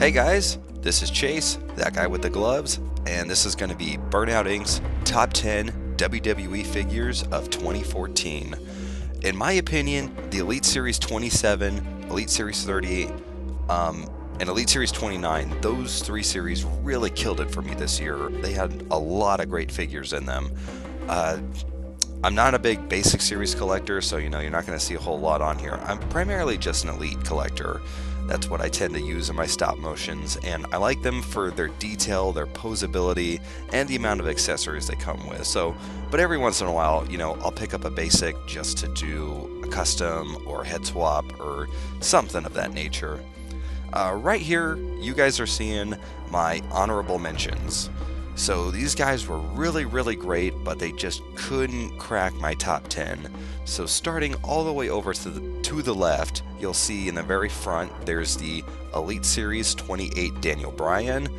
Hey guys, this is Chase, that guy with the gloves, and this is going to be Burnout Inc.'s Top 10 WWE Figures of 2014. In my opinion, the Elite Series 27, Elite Series 38, and Elite Series 29, those three series really killed it for me this year. They had a lot of great figures in them. I'm not a big basic series collector, so you're not going to see a whole lot on here. I'm primarily just an elite collector. That's what I tend to use in my stop motions, and I like them for their detail, their posability, and the amount of accessories they come with. But every once in a while, I'll pick up a basic just to do a custom or a head swap or something of that nature. Right here, you guys are seeing my honorable mentions. So these guys were really, really great, but they just couldn't crack my top 10. So starting all the way over to the left, you'll see in the very front, there's the Elite Series 28 Daniel Bryan.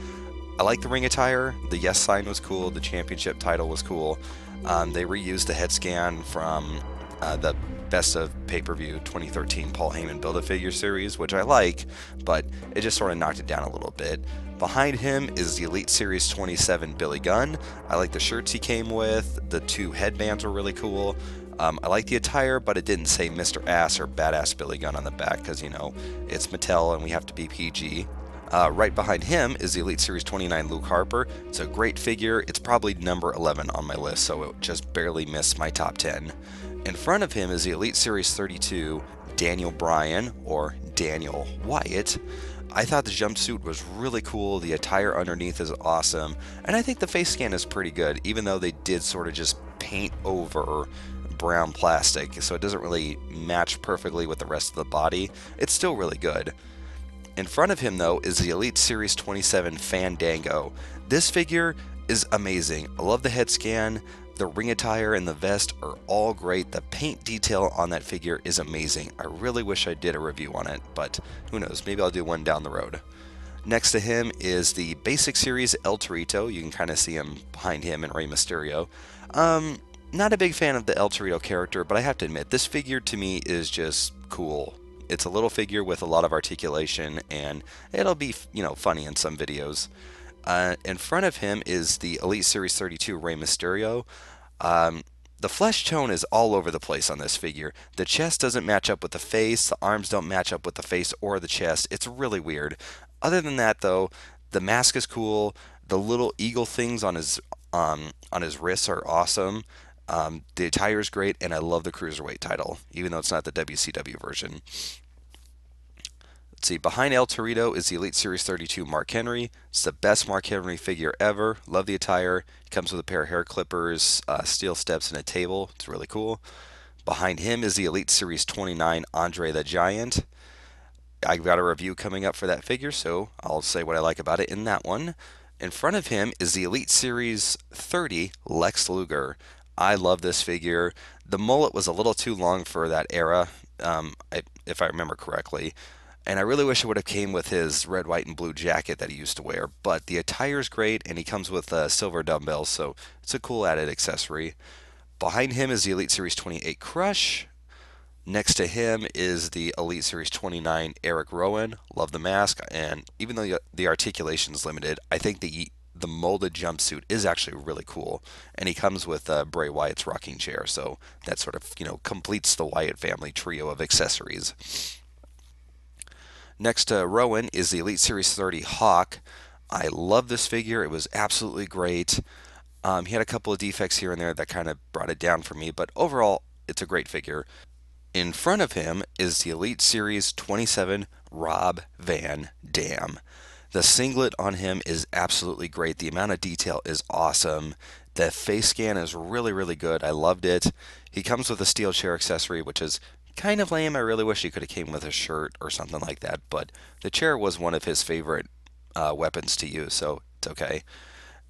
I like the ring attire. The yes sign was cool. The championship title was cool. They reused the head scan from the Best of Pay-Per-View 2013 Paul Heyman Build-A-Figure series, which I like, but it just sort of knocked it down a little bit. Behind him is the Elite Series 27 Billy Gunn. I like the shirts he came with. The two headbands were really cool. I like the attire, but it didn't say Mr. Ass or Badass Billy Gunn on the back because, it's Mattel and we have to be PG. Right behind him is the Elite Series 29 Luke Harper. It's a great figure. It's probably number 11 on my list, so it just barely missed my top 10. In front of him is the Elite Series 32 Daniel Bryan, or Daniel Wyatt. I thought the jumpsuit was really cool, the attire underneath is awesome, and I think the face scan is pretty good, even though they did sort of just paint over brown plastic, so it doesn't really match perfectly with the rest of the body. It's still really good. In front of him, though, is the Elite Series 27 Fandango. This figure is amazing. I love the head scan. The ring attire and the vest are all great. The paint detail on that figure is amazing. I really wish I did a review on it, but who knows, maybe I'll do one down the road. Next to him is the Basic Series El Torito. You can kind of see him behind him and Rey Mysterio. Not a big fan of the El Torito character, but I have to admit, this figure to me is just cool. It's a little figure with a lot of articulation, and it'll be, funny in some videos. In front of him is the Elite Series 32 Rey Mysterio. The flesh tone is all over the place on this figure. The chest doesn't match up with the face, the arms don't match up with the face or the chest. It's really weird. Other than that, though, the mask is cool. The little eagle things on his wrists are awesome. The attire is great, and I love the Cruiserweight title, even though it's not the WCW version. Let's see, behind El Torito is the Elite Series 32 Mark Henry. It's the best Mark Henry figure ever. Love the attire. It comes with a pair of hair clippers, steel steps, and a table. It's really cool. Behind him is the Elite Series 29 Andre the Giant. I've got a review coming up for that figure, so I'll say what I like about it in that one. In front of him is the Elite Series 30 Lex Luger. I love this figure. The mullet was a little too long for that era, if I remember correctly. And I really wish it would have came with his red, white, and blue jacket that he used to wear. But the attire's great, and he comes with silver dumbbells, so it's a cool added accessory. Behind him is the Elite Series 28 Crush. Next to him is the Elite Series 29 Eric Rowan. Love the mask, and even though the articulation is limited, I think the molded jumpsuit is actually really cool. And he comes with Bray Wyatt's rocking chair, so that sort of, completes the Wyatt family trio of accessories. Next to Rowan is the Elite Series 30 Hawk. I love this figure. It was absolutely great. He had a couple of defects here and there that kind of brought it down for me, but overall, it's a great figure. In front of him is the Elite Series 27 Rob Van Dam. The singlet on him is absolutely great. The amount of detail is awesome. The face scan is really, really good. I loved it. He comes with a steel chair accessory, which is kind of lame. I really wish he could have came with a shirt or something like that, but the chair was one of his favorite weapons to use, so it's okay.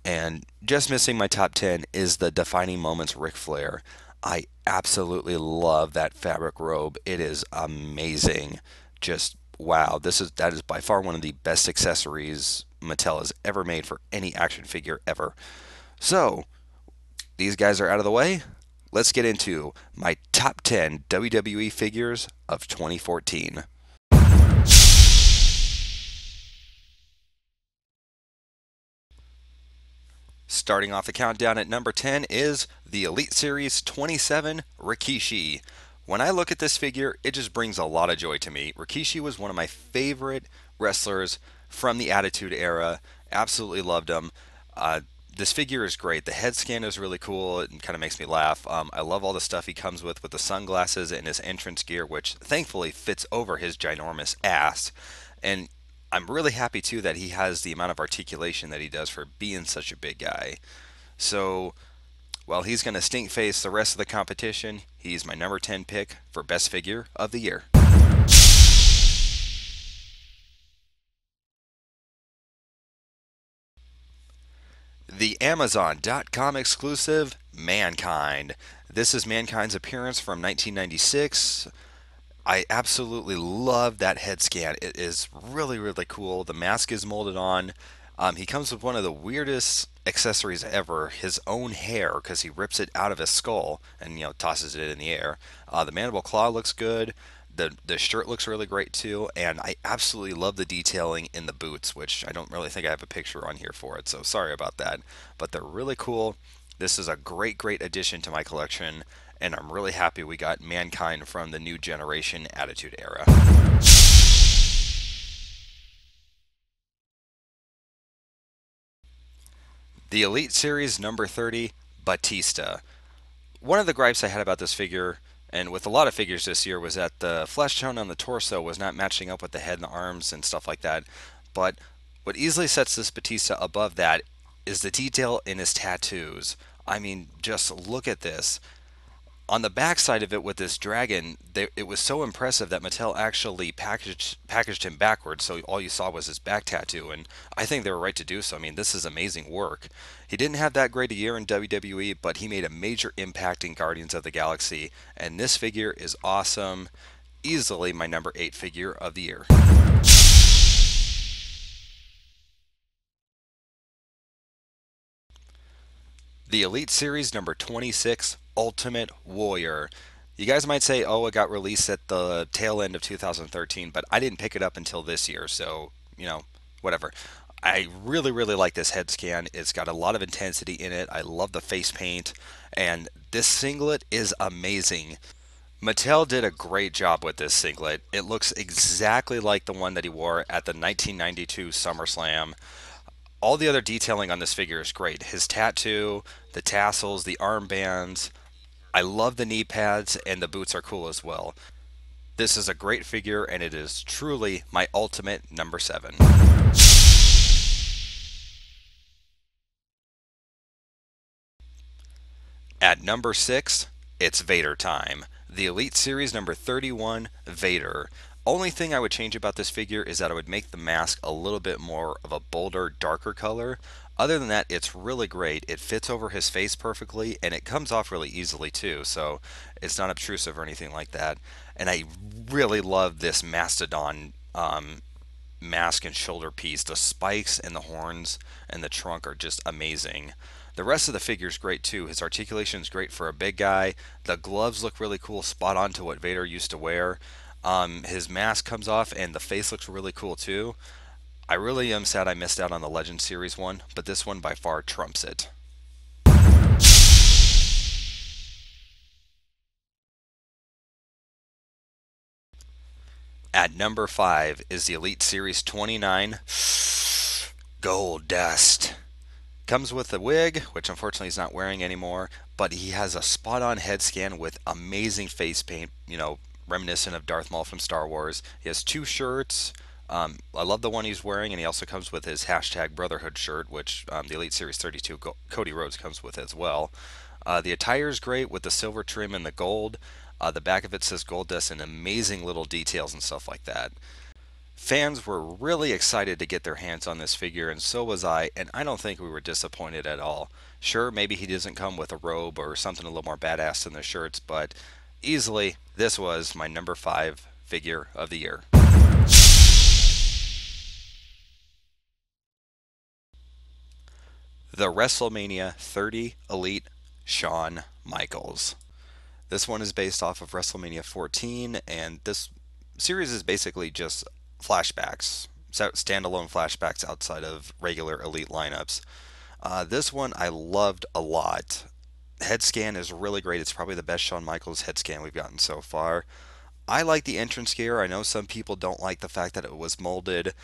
And just missing my top 10 is the Defining Moments Ric Flair. I absolutely love that fabric robe. It is amazing. Just wow, that is by far one of the best accessories Mattel has ever made for any action figure ever. So these guys are out of the way. Let's get into my top 10 WWE figures of 2014. Starting off the countdown at number 10 is the Elite Series 27 Rikishi. When I look at this figure, it just brings a lot of joy to me. Rikishi was one of my favorite wrestlers from the Attitude Era. Absolutely loved him. Uh, this figure is great. The head scan is really cool. It kind of makes me laugh. I love all the stuff he comes with the sunglasses and his entrance gear, which thankfully fits over his ginormous ass. And I'm really happy too that he has the amount of articulation that he does for being such a big guy. So while he's going to stink face the rest of the competition, he's my number 10 pick for best figure of the year. The Amazon.com exclusive Mankind. This is Mankind's appearance from 1996. I absolutely love that head scan. It is really, really cool. The mask is molded on. He comes with one of the weirdest accessories ever, his own hair, because he rips it out of his skull and tosses it in the air. The mandible claw looks good. The shirt looks really great too, and I absolutely love the detailing in the boots, which I don't really think I have a picture on here for it, so sorry about that. But they're really cool. This is a great, great addition to my collection, and I'm really happy we got Mankind from the new generation Attitude Era. The Elite Series number 30, Batista. One of the gripes I had about this figure, and with a lot of figures this year, was that the flesh tone on the torso was not matching up with the head and the arms and stuff like that. But what easily sets this Batista above that is the detail in his tattoos. I mean, just look at this. On the back side of it with this dragon, it was so impressive that Mattel actually packaged him backwards, so all you saw was his back tattoo, and I think they were right to do so. I mean, this is amazing work. He didn't have that great a year in WWE, but he made a major impact in Guardians of the Galaxy, and this figure is awesome. Easily my number 8 figure of the year. The Elite Series number 26, Ultimate Warrior. You guys might say, oh, it got released at the tail end of 2013, but I didn't pick it up until this year, so, whatever. I really, really like this head scan. It's got a lot of intensity in it. I love the face paint, and this singlet is amazing. Mattel did a great job with this singlet. It looks exactly like the one that he wore at the 1992 SummerSlam. All the other detailing on this figure is great. His tattoo, the tassels, the armbands. I love the knee pads, and the boots are cool as well. This is a great figure, and it is truly my ultimate number 7. At number 6, it's Vader time. The Elite Series number 31, Vader. Only thing I would change about this figure is that I would make the mask a little bit more of a bolder, darker color. Other than that, it's really great. It fits over his face perfectly, and it comes off really easily too, so it's not obtrusive or anything like that. And I really love this Mastodon mask and shoulder piece. The spikes and the horns and the trunk are just amazing. The rest of the figure is great too. His articulation is great for a big guy. The gloves look really cool, spot on to what Vader used to wear. His mask comes off and the face looks really cool too. I really am sad I missed out on the Legend Series one, but this one by far trumps it. At number 5 is the Elite Series 29, Gold Dust. Comes with a wig, which unfortunately he's not wearing anymore, but he has a spot-on head scan with amazing face paint, reminiscent of Darth Maul from Star Wars. He has 2 shirts. I love the one he's wearing, and he also comes with his hashtag Brotherhood shirt, which the Elite Series 32 Cody Rhodes comes with as well. The attire is great with the silver trim and the gold. The back of it says Gold Dust and amazing little details and stuff like that. Fans were really excited to get their hands on this figure, and so was I, and I don't think we were disappointed at all. Sure, maybe he doesn't come with a robe or something a little more badass than the shirts, but easily, this was my number 5 figure of the year. The WrestleMania 30 Elite Shawn Michaels. This one is based off of WrestleMania 14, and this series is basically just flashbacks, standalone flashbacks outside of regular Elite lineups. This one I loved a lot. Head scan is really great. It's probably the best Shawn Michaels head scan we've gotten so far. I like the entrance gear. I know some people don't like the fact that it was molded,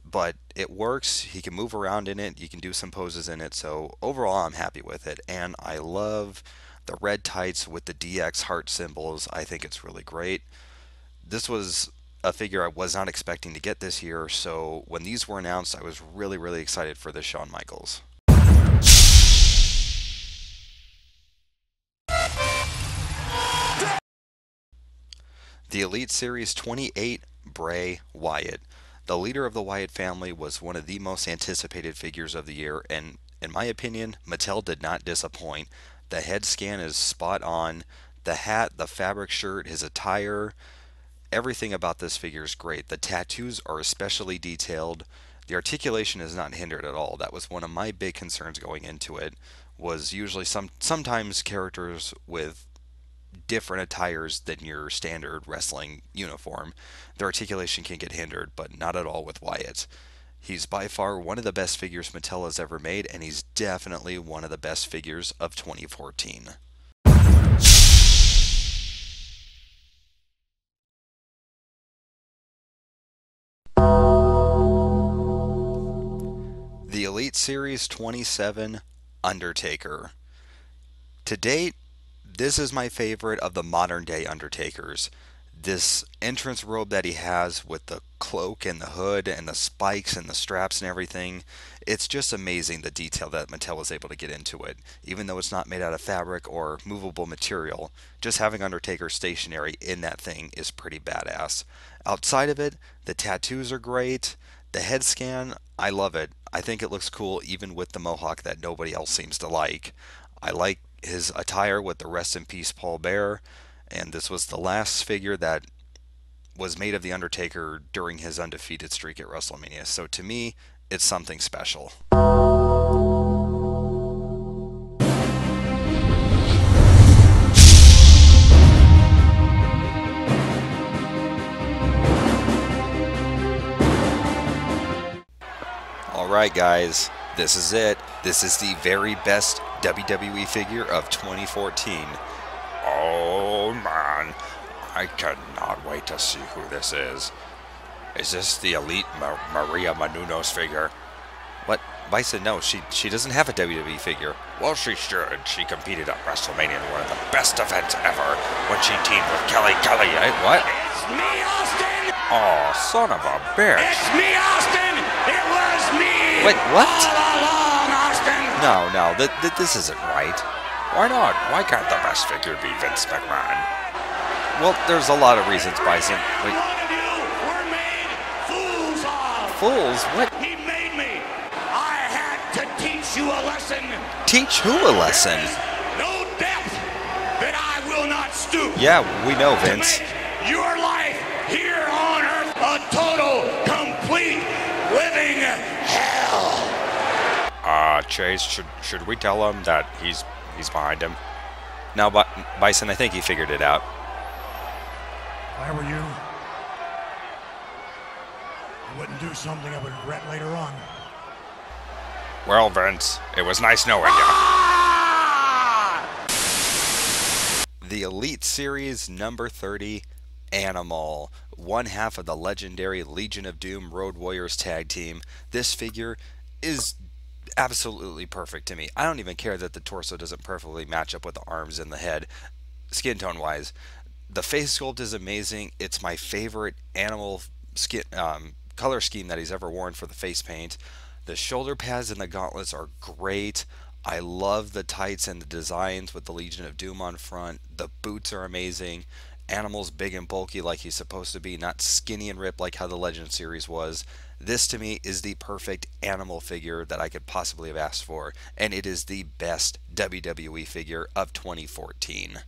but it works. He can move around in it. You can do some poses in it. So overall, I'm happy with it. And I love the red tights with the DX heart symbols. I think it's really great. This was a figure I was not expecting to get this year. So when these were announced, I was really, really excited for this Shawn Michaels. The Elite Series 28 Bray Wyatt. The leader of the Wyatt family was one of the most anticipated figures of the year, and in my opinion, Mattel did not disappoint. The head scan is spot on. The hat, the fabric shirt, his attire, everything about this figure is great. The tattoos are especially detailed. The articulation is not hindered at all. That was one of my big concerns going into it. Was usually sometimes characters with different attires than your standard wrestling uniform, the articulation can get hindered, but not at all with Wyatt. He's by far one of the best figures Mattel has ever made, and he's definitely one of the best figures of 2014. The Elite Series 27 Undertaker. To date, this is my favorite of the modern day Undertakers. This entrance robe that he has with the cloak and the hood and the spikes and the straps and everything, it's just amazing the detail that Mattel was able to get into it. Even though it's not made out of fabric or movable material, just having Undertaker stationary in that thing is pretty badass. Outside of it, the tattoos are great. The head scan, I love it. I think it looks cool even with the mohawk that nobody else seems to like. I like his attire with the Rest in Peace Paul Bearer, and this was the last figure that was made of The Undertaker during his undefeated streak at WrestleMania. So to me, it's something special. Alright guys, this is it. This is the very best WWE figure of 2014. Oh man, I cannot wait to see who this is. Is this the Elite Maria Menounos figure? What? Bison, no, she doesn't have a WWE figure. Well, she should. She competed at WrestleMania in one of the best events ever when she teamed with Kelly Kelly. What? It's me, Austin! Oh, son of a bitch. It's me, Austin! It was me! Wait, what? All along, Austin! No, this isn't right. Why not? Why can't the best figure be Vince McMahon? Well, there's a lot of reasons, Bison. Wait. One of you were made fools of! Fools? What? He made me! I had to teach you a lesson! Teach who a lesson? There is no depth that I will not stoop! Yeah, we know, To Vince. make your life here on Earth a total, complete, living hell! Chase, should we tell him that he's behind him? Now, Bison, I think he figured it out. If I were you, I wouldn't do something I would regret later on. Well, Vince, it was nice knowing you. The Elite Series number 30 Animal, one half of the legendary Legion of Doom Road Warriors tag team. This figure is absolutely perfect to me. I don't even care that the torso doesn't perfectly match up with the arms and the head, skin tone wise. The face sculpt is amazing. It's my favorite animal skin color scheme that he's ever worn for the face paint. The shoulder pads and the gauntlets are great. I love the tights and the designs with the Legion of Doom on front. The boots are amazing. Animal's big and bulky like he's supposed to be, not skinny and ripped like how the Legend series was. This to me is the perfect Animal figure that I could possibly have asked for, and it is the best WWE figure of 2014.